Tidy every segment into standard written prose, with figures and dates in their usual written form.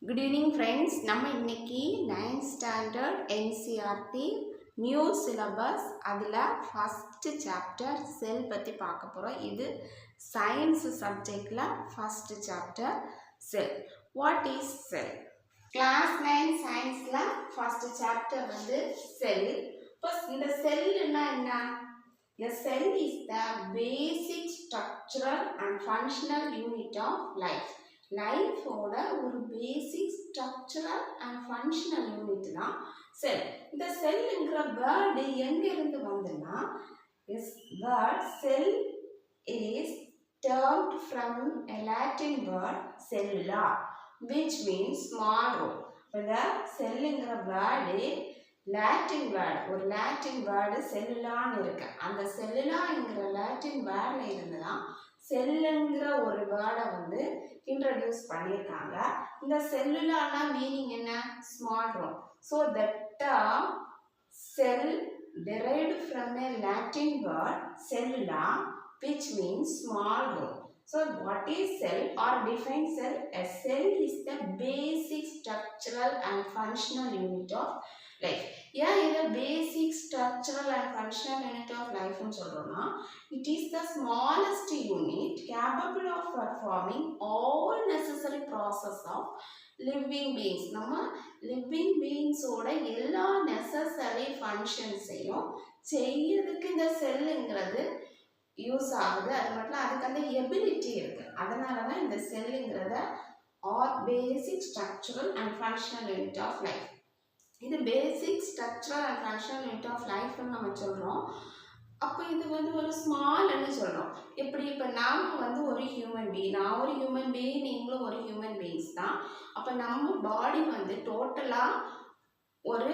Good evening friends. நம்ம இன்னைக்கு 9th standard NCERT new syllabus அதில் ஃபஸ்ட்டு சாப்டர் செல் பற்றி பார்க்க போகிறோம். இது சயின்ஸ் சப்ஜெக்டில் first chapter cell. What is cell? Class 9 சயின்ஸில் ஃபஸ்ட்டு சாப்டர் வந்து செல். இப்போ இந்த செல்லுன்னா என்ன? A cell is the basic structural and functional unit of life. லைஃபோட ஒரு பேசிக் ஸ்ட்ரக்சரல் அண்ட் ஃபங்க்ஷனல் யூனிட் தான் செல். இந்த செல்லுங்கிற வேர்டு எங்கிருந்து வந்ததுன்னா, word sell is termed from a Latin word cellula which means small room. இந்த செல்லுங்கிற வேர்டு லாட்டின் வேர்டு, ஒரு Latin word செல்லுலான்னு இருக்கு. அந்த செல்லுலாங்கிற லாட்டின் வேர்டில் இருந்து தான் செல்லுங்கிற ஒரு வேர்டை வந்து இன்ட்ரடியூஸ் பண்ணியிருக்காங்க. இந்த செல்லுலானா மீனிங் என்ன? Small room. So the term sell derived from a Latin word cellula which means small room. So what is cell or define cell? A cell is the basic structural and functional unit of life. Yeah, இது basic structural and functional unit of life ன்னு சொல்றோம்னா, it is the smallest unit capable of performing all necessary process of living beings. நம்ம living beings ஓட எல்லா necessary functionsையும் செய்யறதுக்கு இந்த செல்லுங்கிறது use ஆகுது. அது மட்டும் அதுக்கு அந்த எபிலிட்டி இருக்கு. அதனால தான் இந்த செல்லுங்கிறத are basic structural and functional unit of life. இது basic structural and functional unit of லைஃப்னு நம்ம சொல்கிறோம். அப்போ இது வந்து ஒரு ஸ்மால்னு சொல்கிறோம். எப்படி? இப்போ நாம் வந்து ஒரு ஹியூமன் பீயிங், நான் ஒரு ஹியூமன் பீயிங், நீங்களும் ஒரு ஹியூமன் பீயிங்ஸ் தான். அப்போ நம்ம பாடி வந்து டோட்டலாக ஒரு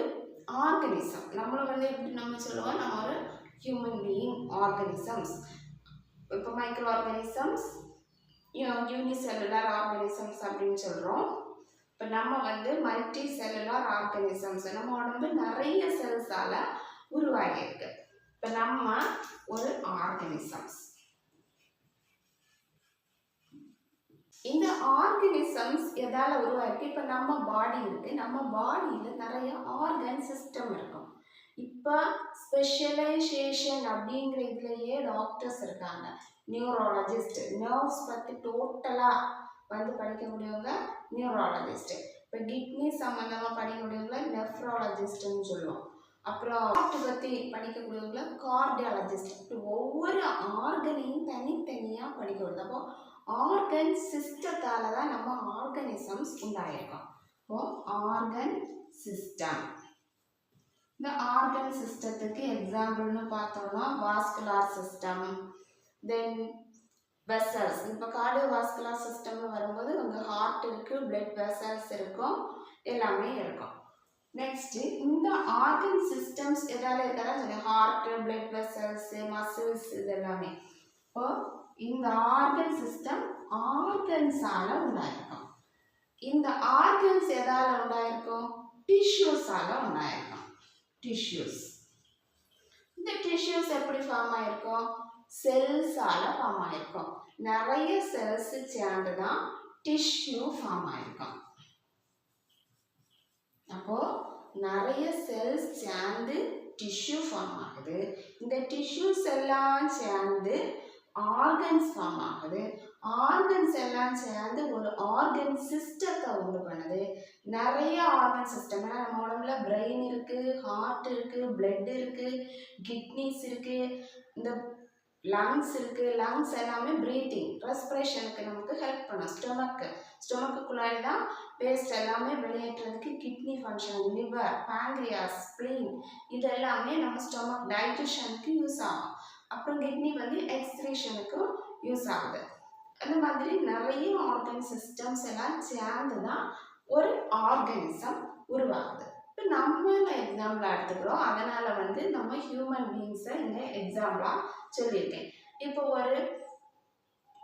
ஆர்கனிசம். நம்மளை வந்து எப்படி நம்ம சொல்லுவோம்? நம்ம ஒரு human being organisms. இப்போ மைக்ரோ ஆர்கானிசம்ஸ், யூனிசெல்லுலர் ஆர்கானிசம்ஸ் அப்படின்னு சொல்கிறோம். இப்போ நம்ம வந்து மல்டி செல்லுலர் ஆர்கானிசம்ஸ். நம்ம உடம்பு நிறைய செல்ஸால் உருவாகியிருக்கு. இப்போ நம்ம ஒரு ஆர்கானிசம்ஸ். இந்த ஆர்கானிசம்ஸ் எதால் உருவாயிருக்கு? இப்போ நம்ம பாடி இருக்குது. நம்ம பாடியில் நிறைய ஆர்கன் சிஸ்டம் இருக்கும். இப்போ ஸ்பெஷலைசேஷன் அப்படிங்கிற இதுலேயே டாக்டர்ஸ் இருக்காங்க. நியூரோலஜிஸ்ட், நர்வ்ஸ் பற்றி டோட்டலாக வந்து படிக்கக்கூடியவங்க நியூரோலஜிஸ்ட்டு. இப்போ கிட்னி சம்மந்தமாக படிக்கக்கூடியவங்கள நெஃப்ராலஜிஸ்ட்னு சொல்லுவோம். அப்புறம் ஹார்ட் பற்றி படிக்கக்கூடியவங்கள கார்டியாலஜிஸ்ட். இப்படி ஒவ்வொரு ஆர்கனையும் தனித்தனியாக படிக்கிறது. அப்போ ஆர்கன் சிஸ்டத்தால் தான் நம்ம ஆர்கனிசம்ஸ் உண்டாயிருக்கோம். இப்போ ஆர்கன் சிஸ்டம். இந்த ஆர்கன் சிஸ்டத்துக்கு எக்ஸாம்பிள்னு பார்த்தோம்னா வாஸ்குலார் சிஸ்டம், தென் வெசல்ஸ். இப்போ கார்டியோவாஸ்குலார் சிஸ்டம்னு வரும்போது உங்கள் ஹார்ட் இருக்குது, பிளட் வெசல்ஸ் இருக்கும், எல்லாமே இருக்கும். நெக்ஸ்ட்டு இந்த ஆர்கன் சிஸ்டம்ஸ் எதால இருக்கிறதா சொன்னேன், ஹார்ட்டு, பிளட் வெசல்ஸ், மசில்ஸ், இது எல்லாமே. இப்போ இந்த ஆர்கன் சிஸ்டம் ஆர்கன்ஸால் உண்டாயிருக்கும். இந்த ஆர்கன்ஸ் எதால் உண்டாயிருக்கும்? டிஷ்யூஸால் உண்டாயிருக்கும். டிஷ்யூஸ். இந்த டிஷ்யூஸ் எப்படி ஃபார்ம் ஆயிருக்கும்? செல்ஸால் ஃபார்ம் ஆயிருக்கும். நிறைய செல்ஸ் சேர்ந்து தான் டிஷ்யூ ஃபார்ம் ஆயிருக்கும். அப்போ நிறைய செல்ஸ் சேர்ந்து டிஷ்யூ ஃபார்ம் ஆகுது. இந்த டிஷ்யூஸ் எல்லாம் சேர்ந்து ஆர்கன்ஸ் ஃபார்ம் ஆகுது. ஆர்கன்ஸ் எல்லாம் சேர்ந்து ஒரு ஆர்கன் சிஸ்டத்தை உண்டு பண்ணுது. நிறைய ஆர்கன் சிஸ்டம். ஏன்னா நம்ம உடம்புல பிரெயின் இருக்குது, ஹார்ட் இருக்குது, பிளட் இருக்குது, கிட்னிஸ் இருக்குது, இந்த லங்ஸ் இருக்குது. லங்ஸ் எல்லாமே ப்ரீத்திங், ரெஸ்பிரேஷனுக்கு நமக்கு ஹெல்ப் பண்ணும். ஸ்டொமக்குள்ளாடி தான் வேஸ்ட் எல்லாமே வெளியேற்றுறதுக்கு kidney function, liver, pancreas, spleen, இது எல்லாமே நம்ம ஸ்டொமக் டைஜஷனுக்கு யூஸ் ஆகும். அப்புறம் கிட்னி வந்து எக்ஸ்கிரீஷனுக்கும் யூஸ் ஆகுது. அந்த மாதிரி நிறைய ஆர்கன் சிஸ்டம்ஸ் எல்லாம் சேர்ந்து தான் ஒரு ஆர்கனிசம் உருவாகுது. இப்போ நம்ம எக்ஸாம்பிளாக எடுத்துக்கிறோம். அதனால் வந்து நம்ம ஹியூமன் பீயிங்ஸை இங்கே எக்ஸாம்பிளாக சொல்லியிருக்கேன். இப்போ ஒரு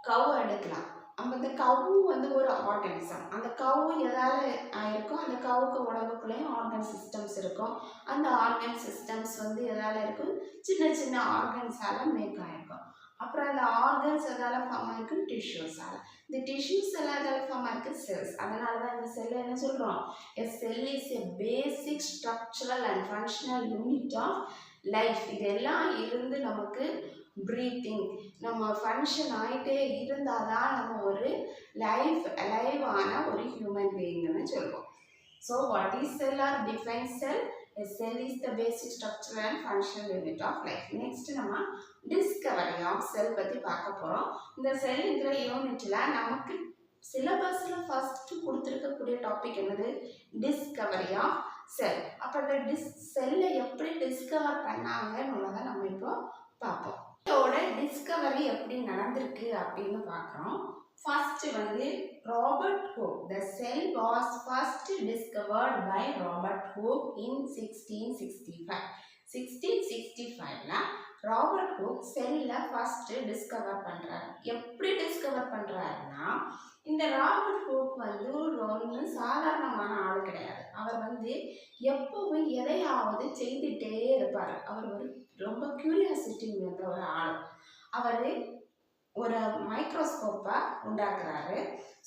கவு எடுக்கலாம். அந்த கவு வந்து ஒரு ஆர்கனிசம். அந்த கவு எதால் ஆயிருக்கும்? அந்த கவுக்கு உடம்புக்குள்ளேயும் ஆர்கன் சிஸ்டம்ஸ் இருக்கும். அந்த ஆர்கன் சிஸ்டம்ஸ் வந்து எதால் இருக்கும்? சின்ன சின்ன ஆர்கன்ஸால் மேக் ஆகிருக்கும். அப்புறம் அந்த ஆர்கன்ஸ் எதால் ஃபார்ம் ஆகிருக்கும்? டிஷ்யூஸால். இந்த டிஷ்யூ செல் அதில் ஃபார்ம் ஆயிருக்கு செல்ஸ். அதனால தான் இந்த செல்லை என்ன சொல்கிறோம்? A cell is a basic structural and functional unit of life. இதெல்லாம் இருந்து நமக்கு ப்ரீத்திங் நம்ம ஃபங்க்ஷன் ஆகிட்டே இருந்தால் தான் நம்ம ஒரு அலைவான ஒரு ஹியூமன் பீயிங்னு சொல்லுவோம். So what is cell or define cell? A cell is the basic structural and functional unit of life. Next நம்ம டிஸ்கவரி ஆஃப் செல் பற்றி பார்க்க போகிறோம். இந்த செல்லுங்கிற யூனிட்டில் நமக்கு சிலபஸில் ஃபஸ்ட்டு கொடுத்துருக்கக்கூடிய டாபிக் என்னது? Discovery of cell. அப்போ இந்த செல்லை எப்படி டிஸ்கவர் பண்ணாங்கன்னு நம்ம இப்போ பார்ப்போம். இதோட டிஸ்கவரி எப்படி நடந்திருக்கு அப்படின்னு பார்க்குறோம். ஃபர்ஸ்ட் வந்து Robert Hooke. The cell was first discovered by Robert Hooke in 1665. 1665ல ராபர்ட் ஹூக் செல்லை ஃபர்ஸ்ட் டிஸ்கவர் பண்ணுறாரு. எப்படி டிஸ்கவர் பண்ணுறாருன்னா, இந்த ராபர்ட் ஹூக் வந்து ஒன்று சாதாரணமான ஆள் கிடையாது. அவர் வந்து எப்பவும் எதையாவது செய்துட்டே இருப்பார். அவர் ஒரு ரொம்ப கியூரியாசிட்டி உள்ள ஒரு ஆள். அவர் ஒரு மைக்ரோஸ்கோப்பை உண்டாக்குறாரு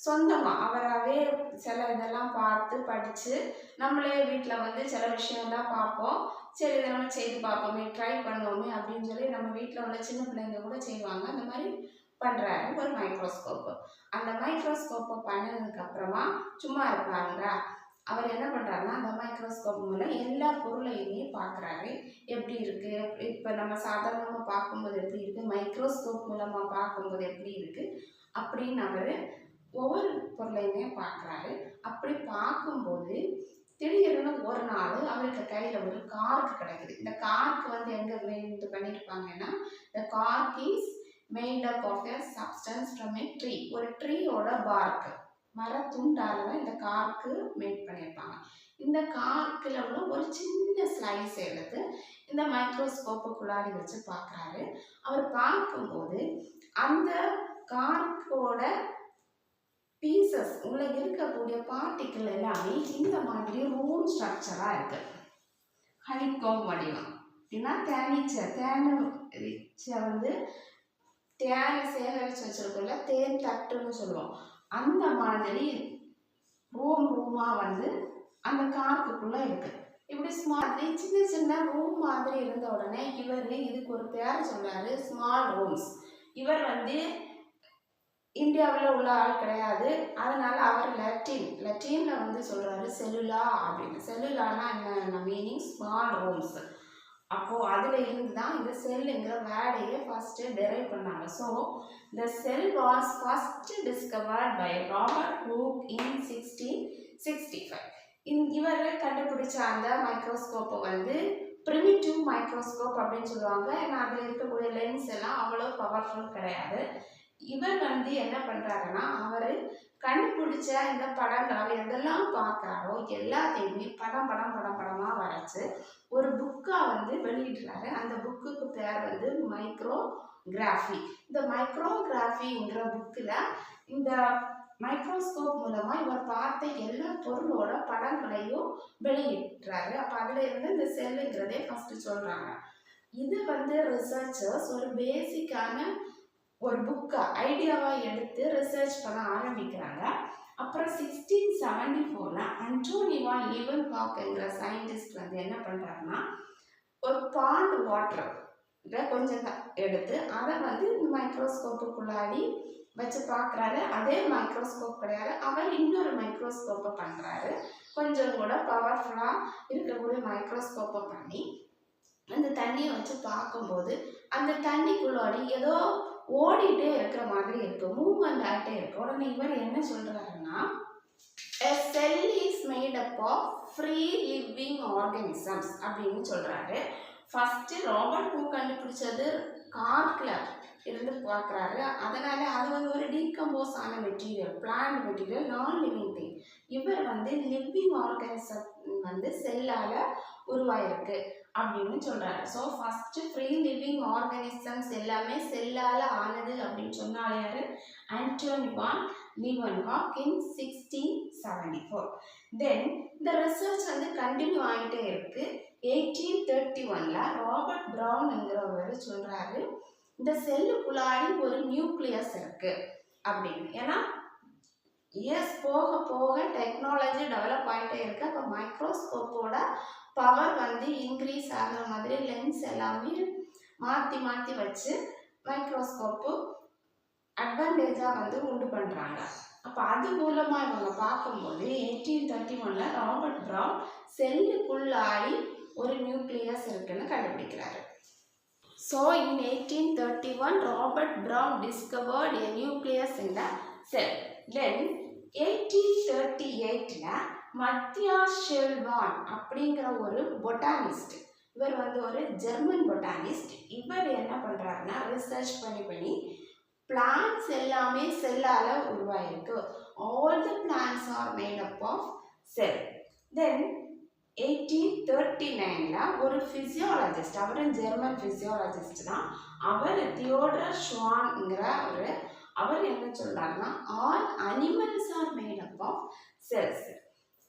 சொந்தமாக. அவராகவே சில இதெல்லாம் பார்த்து படித்து நம்மளே வீட்டில் வந்து சில விஷயம்லாம் பார்ப்போம். சரி இதை நம்ம செய்து பார்ப்போமே, ட்ரை பண்ணுவோமே அப்படின்னு சொல்லி நம்ம வீட்டில் உள்ள சின்ன பிள்ளைங்க கூட செய்வாங்க. அந்த மாதிரி பண்ணுறாரு ஒரு மைக்ரோஸ்கோப்பு. அந்த மைக்ரோஸ்கோப்பை பண்ணதுக்கப்புறமா சும்மா இருப்பாங்க. அவர் என்ன பண்ணுறாருன்னா, அந்த மைக்ரோஸ்கோப் மூலம் எல்லா பொருளையுமே பார்க்குறாரு. எப்படி இருக்குது, இப்போ நம்ம சாதாரணமாக பார்க்கும்போது எப்படி இருக்குது, மைக்ரோஸ்கோப் மூலமாக பார்க்கும்போது எப்படி இருக்குது அப்படின்னு அவர் ஒவ்வொரு பொருளையுமே பார்க்குறாரு. அப்படி பார்க்கும்போது திடீர்னு ஒரு நாள் அவருக்கு கையில் ஒரு கார்க்கு கிடைக்குது. இந்த கார்க்கு வந்து எங்கே இது பண்ணியிருப்பாங்கன்னா, இந்த cork is made up of a substance from a tree. ஒரு ட்ரீயோட பார்க்கு மரத்துண்டால தான் இந்த கார்க்கு மேட் பண்ணியிருப்பாங்க. இந்த கார்க்கில் உள்ள ஒரு சின்ன ஸ்லைஸ் எடுத்து இந்த மைக்ரோஸ்கோப்புக்குள்ளாடி வச்சு பார்க்குறாரு. அவர் பார்க்கும்போது அந்த கார்க்கோட பீசஸ் உள்ள இருக்கக்கூடிய பார்ட்டிக்கிள் எல்லாமே இந்த மாதிரி ரூம் ஸ்ட்ரக்சராக இருக்குது. ஹனிகாம் வடிவம். அப்படின்னா தேனை வந்து தேனை சேகரித்து வச்சிருக்கோம்ல, தேன் தட்டுன்னு சொல்லுவோம். அந்த மாதிரி ரூமாக வந்து அந்த கார்க்குள்ளே இருக்குது. இப்படி சின்ன சின்ன ரூம் மாதிரி இருந்த உடனே இவர் இதுக்கு ஒரு பேர் சொன்னார், ஸ்மால் ரூம்ஸ். இவர் வந்து இந்தியாவில் உள்ள ஆள் கிடையாது. அதனால அவர் லத்தீனில் வந்து சொல்கிறாரு செல்லுலா அப்படின்னு. செல்லுலானா என்ன மீனிங்? Small rooms. அப்போது அதில் இருந்து தான் இந்த செல்லுங்கிற வேர்டையே ஃபஸ்ட்டு டெரைவ் பண்ணாங்க. So the cell was first discovered by Robert Hooke in 1665. இவர் கண்டுபிடிச்ச அந்த மைக்ரோஸ்கோப்பை வந்து ப்ரிமிட்டிவ் மைக்ரோஸ்கோப் அப்படின்னு சொல்லுவாங்க. ஏன்னா அதில் இருக்கக்கூடிய லென்ஸ் எல்லாம் அவ்வளோ பவர்ஃபுல் கிடையாது. இவர் வந்து என்ன பண்ணுறாருன்னா, அவர் கண்டுபிடிச்ச இந்த படங்கள் அவர் எதெல்லாம் பார்க்குறாரோ எல்லாத்தையுமே படமாக வரைச்சி ஒரு புக்காக வந்து வெளியிடுறாரு. அந்த புக்குக்கு பேர் வந்து மைக்ரோகிராஃபி. இந்த மைக்ரோகிராஃபிங்கிற புக்கில் இந்த மைக்ரோஸ்கோப் மூலமாக இவர் பார்த்த எல்லா பொருளோட படங்களையும் வெளியிடுறாரு. அப்போ அதில் இருந்து இந்த செல்லுங்கிறதே ஃபஸ்ட்டு சொல்கிறாங்க. இது வந்து ரிசர்ச்சர்ஸ் ஒரு பேசிக்கான ஒரு புக்கை ஐடியாவாக எடுத்து ரிசர்ச் பண்ண ஆரம்பிக்கிறாங்க. அப்புறம் 1674ல் அன்டோனிவா லீவன்ஹாக்ங்கிற சயின்டிஸ்ட் வந்து என்ன பண்ணுறாருன்னா, ஒரு பாண்ட் வாட்டர் கொஞ்சம் எடுத்து அதை வந்து இந்த மைக்ரோஸ்கோப்புக்குள்ளாடி வச்சு பார்க்குறாரு. அதே மைக்ரோஸ்கோப் கிடையாது, அவர் இன்னொரு மைக்ரோஸ்கோப்பை பண்ணுறாரு. கொஞ்சம் கூட பவர்ஃபுல்லாக இருக்கக்கூடிய மைக்ரோஸ்கோப்பை பண்ணி அந்த தண்ணியை வச்சு பார்க்கும்போது அந்த தண்ணிக்குள்ளாடி ஏதோ ஓடிட்டே இருக்கிற மாதிரி இருக்கு, மூவ்மெண்ட் ஆகிட்டே இருக்கு. உடனே இவர் என்ன சொல்றாருன்னா, a cell is made up of free living organisms அப்படின்னு சொல்றாரு. ஃபர்ஸ்ட் ராபர்ட் ஹூக் கண்டுபிடிச்சது கார்க்ல இருந்து பார்க்குறாரு. அதனால அது வந்து ஒரு டீகம்போஸ் ஆன மெட்டீரியல், பிளான்ட் மெட்டீரியல், நான் லிவிங் திங். இவர் வந்து லிவிங் ஆர்கானிசம் வந்து செல்லால உருவாயிருக்கு அப்படின்னு சொல்றாரு. So first free living organisms எல்லாமே செல்லால ஆனது அப்படின்னு சொன்னாலே யாரு? ஆண்டோனிவா லீவன்ஹாக் in 1674. தென் இந்த ரிசர்ச் வந்து கண்டினியூ ஆகிட்டே இருக்கு. 1831ல் ராபர்ட் ப்ரவுன்ங்கிறவர் சொல்றாரு, இந்த செல்லுக்குள்ளாடி ஒரு நியூக்ளியஸ் இருக்கு. அப்படின்னு. ஏன்னா இயர்ஸ் போக போக டெக்னாலஜி டெவலப் ஆகிட்டே இருக்கு. அப்போ மைக்ரோஸ்கோப்போட பவர் வந்து இன்க்ரீஸ் ஆகிற மாதிரி லென்ஸ் எல்லாமே மாற்றி மாற்றி வச்சு மைக்ரோஸ்கோப்பு அட்வான்டேஜாக வந்து உண்டு பண்ணுறாங்க. அப்போ அது மூலமாக இவங்க பார்க்கும்போது 1831 ராபர்ட் ப்ரவுன் செல்லுக்குள்ளாடி ஒரு நியூக்ளியஸ் இருக்குன்னு கண்டுபிடிக்கிறாரு. So in 1831 Robert Brown discovered a nucleus in the cell. Then 1838 Matthias Schleiden அப்படிங்கிற ஒரு பொட்டானிஸ்ட், இவர் வந்து ஒரு ஜெர்மன் பொட்டானிஸ்ட். இவர் என்ன பண்ணுறாருன்னா ரிசர்ச் பண்ணி பிளான்ட்ஸ் எல்லாமே செல்லால் உருவாயிருக்கு. All the plants are made up of cell. Then 1839 ஒரு ஃபிசியாலஜிஸ்ட், அவரும் ஜெர்மன் ஃபிசியாலஜிஸ்ட் தான், அவர் தியோடர் ஷ்வான்ங்கிற அவர் என்ன சொல்றாருன்னா all animals are made up of cells.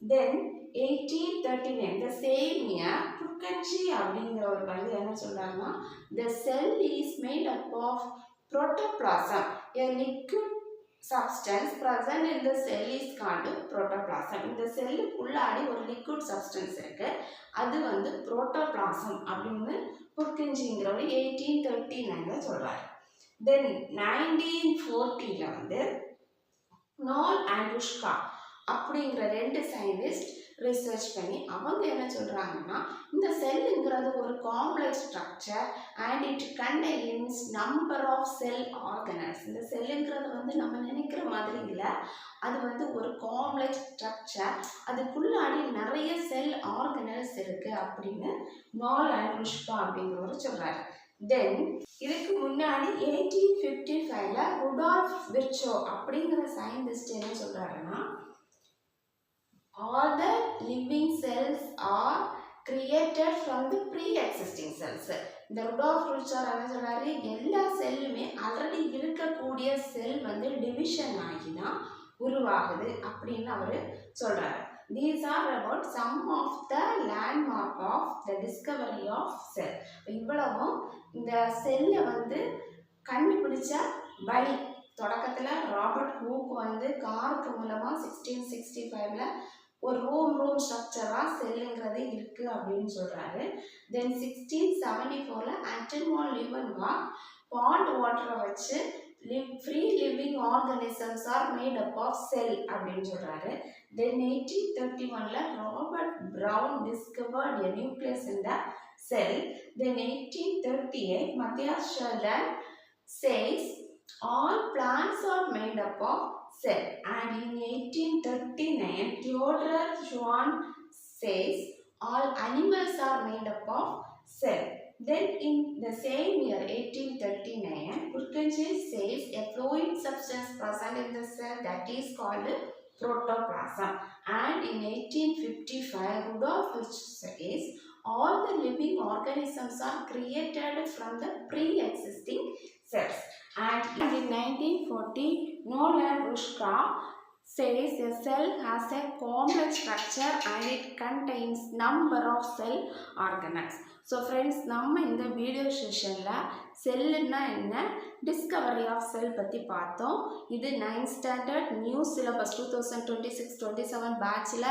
Then 1839 the same year Purkinje அப்படிங்கிறவர் வந்து என்ன சொல்றாருன்னா the cell is made up of protoplasm, a liquid substance present in the cell is called protoplasm. இந்த செல்லுக்குள்ளாடி ஒரு liquid substance இருக்கு, அது வந்து protoplasm அப்படின்னு புர்கன்ஜிங்கிறவர் 1839 சொல்றாரு. தென் 1940 வந்து நால் ஆண்ட்ரூஷ்கா அப்படிங்கிற 2 சயின்டிஸ்ட் ரிசர்ச் பண்ணி அவங்க என்ன சொல்கிறாங்கன்னா இந்த செல்லுங்கிறது ஒரு complex structure and it contains number of cell organelles. இந்த செல்லுங்கிறது வந்து நம்ம நினைக்கிற மாதிரி இல்லை, அது வந்து ஒரு காம்ப்ளெக்ஸ் ஸ்ட்ரக்சர், அதுக்குள்ளாடி நிறைய செல் ஆர்கனல்ஸ் இருக்குது அப்படின்னு நால் ஆண்ட்ரூஷ்கா அப்படிங்கிறவர் சொல்கிறாரு. தென் இதுக்கு முன்னாடி 1855 ருடால்ஃப் விர்ச்சோ அப்படிங்கிற சயின்டிஸ்ட் என்ன சொல்கிறாருன்னா all the living cells are created from the pre-existing cells. இந்த ருடால்ஃப் விர்ச்சோ என்ன சொல்கிறாரு, எல்லா செல்லுமே ஆல்ரெடி இருக்கக்கூடிய செல் வந்து டிவிஷன் ஆகி தான் உருவாகுது அப்படின்னு அவர் சொல்கிறாரு. These are about some of the landmark of the discovery of cell. இவ்வளவும் இந்த செல்லை வந்து கண்டுபிடிச்ச வழி. தொடக்கத்தில் ராபர்ட் ஹூக் வந்து காருக்கு மூலமாக 1665 ஒரு ரூம் ஸ்ட்ரக்சராக செல்லுங்கிறது இருக்குது அப்படின்னு சொல்கிறாரு. தென் 1674 ஆண்டன் வான் லீவன்பார்க் பாண்ட் வாட்டரை வச்சு free living organisms are made up of cell அப்படின்னு சொல்கிறாரு. Then 1831 Robert Brown discovered a nucleus in the cell. Then 1838 Matthias Schleiden says all plants are made up of cell, and in 1839 Theodor Schwann says all animals are made up of cell. Then in the same year 1839 Purkinje says a fluid substance present in the cell that is called protoplasm, and in 1855 Rudolf Virchow says all the living organisms are created from the pre-existing cells. And in 1940 Nolan Rushka says a cell has a complex structure and it contains number of cell organelles. So friends, நம்ம இந்த video செஷனில் செல்லுன்னா என்ன, Discovery of செல் பற்றி பார்த்தோம். இது 9th standard new syllabus 2026-27 பேட்சில்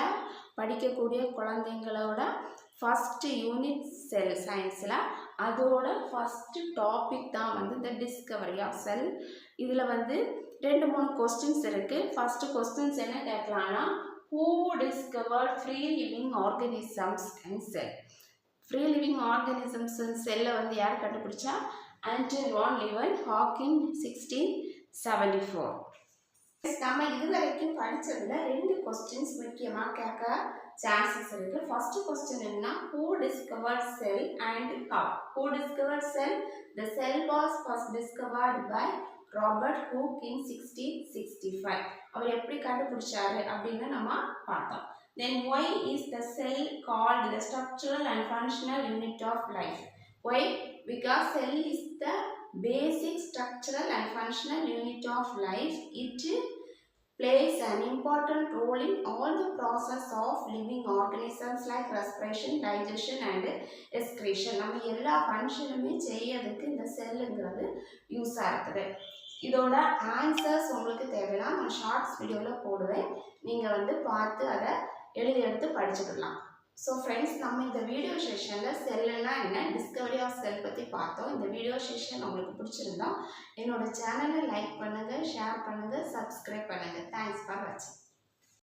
படிக்கக்கூடிய குழந்தைங்களோட ஃபஸ்ட்டு யூனிட் செல் சயின்ஸில் அதோட ஃபஸ்ட்டு டாபிக் தான் வந்து இந்த டிஸ்கவரி ஆஃப் செல். இதில் வந்து 2-3 கொஸ்டின்ஸ் இருக்குது. ஃபஸ்ட்டு கொஸ்டின்ஸ் என்ன கேட்கலான்னா who discovered free living organisms and cell. Free living organisms செல்லை வந்து யார் கண்டுபிடிச்சா, ஆண்டன் வான் லீவன்ஹாக் 1674. நம்ம இதுவரைக்கும் படித்ததில் 2 கொஸ்டின்ஸ் முக்கியமாக கேட்க சான்சஸ் இருக்குது. ஃபஸ்ட்டு கொஸ்டின் என்ன, who discovered cell and how. Who discovered cell? The cell was first discovered by Robert Hooke in 1665. அவர் எப்படி கண்டுபிடிச்சாரு அப்படின்னு நம்ம பார்த்தோம். Then why is the cell called the structural and functional unit of life? Why? Because cell is the basic structural and functional unit of life. It plays an important role in all the process of living organisms like respiration, digestion and excretion. நம்ம எல்லா ஃபங்க்ஷனுமே செய்யறதுக்கு இந்த செல்லுங்கிறது யூஸாக இருக்குது. இதோட answers உங்களுக்கு தேவைன்னா நான் ஷார்ட்ஸ் வீடியோவில் போடுவேன், நீங்கள் வந்து பார்த்து அதை எழுதி எடுத்து படிச்சுக்கலாம். ஸோ ஃப்ரெண்ட்ஸ், நம்ம இந்த வீடியோ செஷனில் செல்லுன்னா என்ன, டிஸ்கவரி ஆஃப் செல் பற்றி பார்த்தோம். இந்த வீடியோ செஷன் உங்களுக்கு பிடிச்சிருந்தா என்னோட சேனலை லைக் பண்ணுங்கள், ஷேர் பண்ணுங்கள், சப்ஸ்கிரைப் பண்ணுங்கள். தேங்க்ஸ் ஃபார் வாட்சிங்.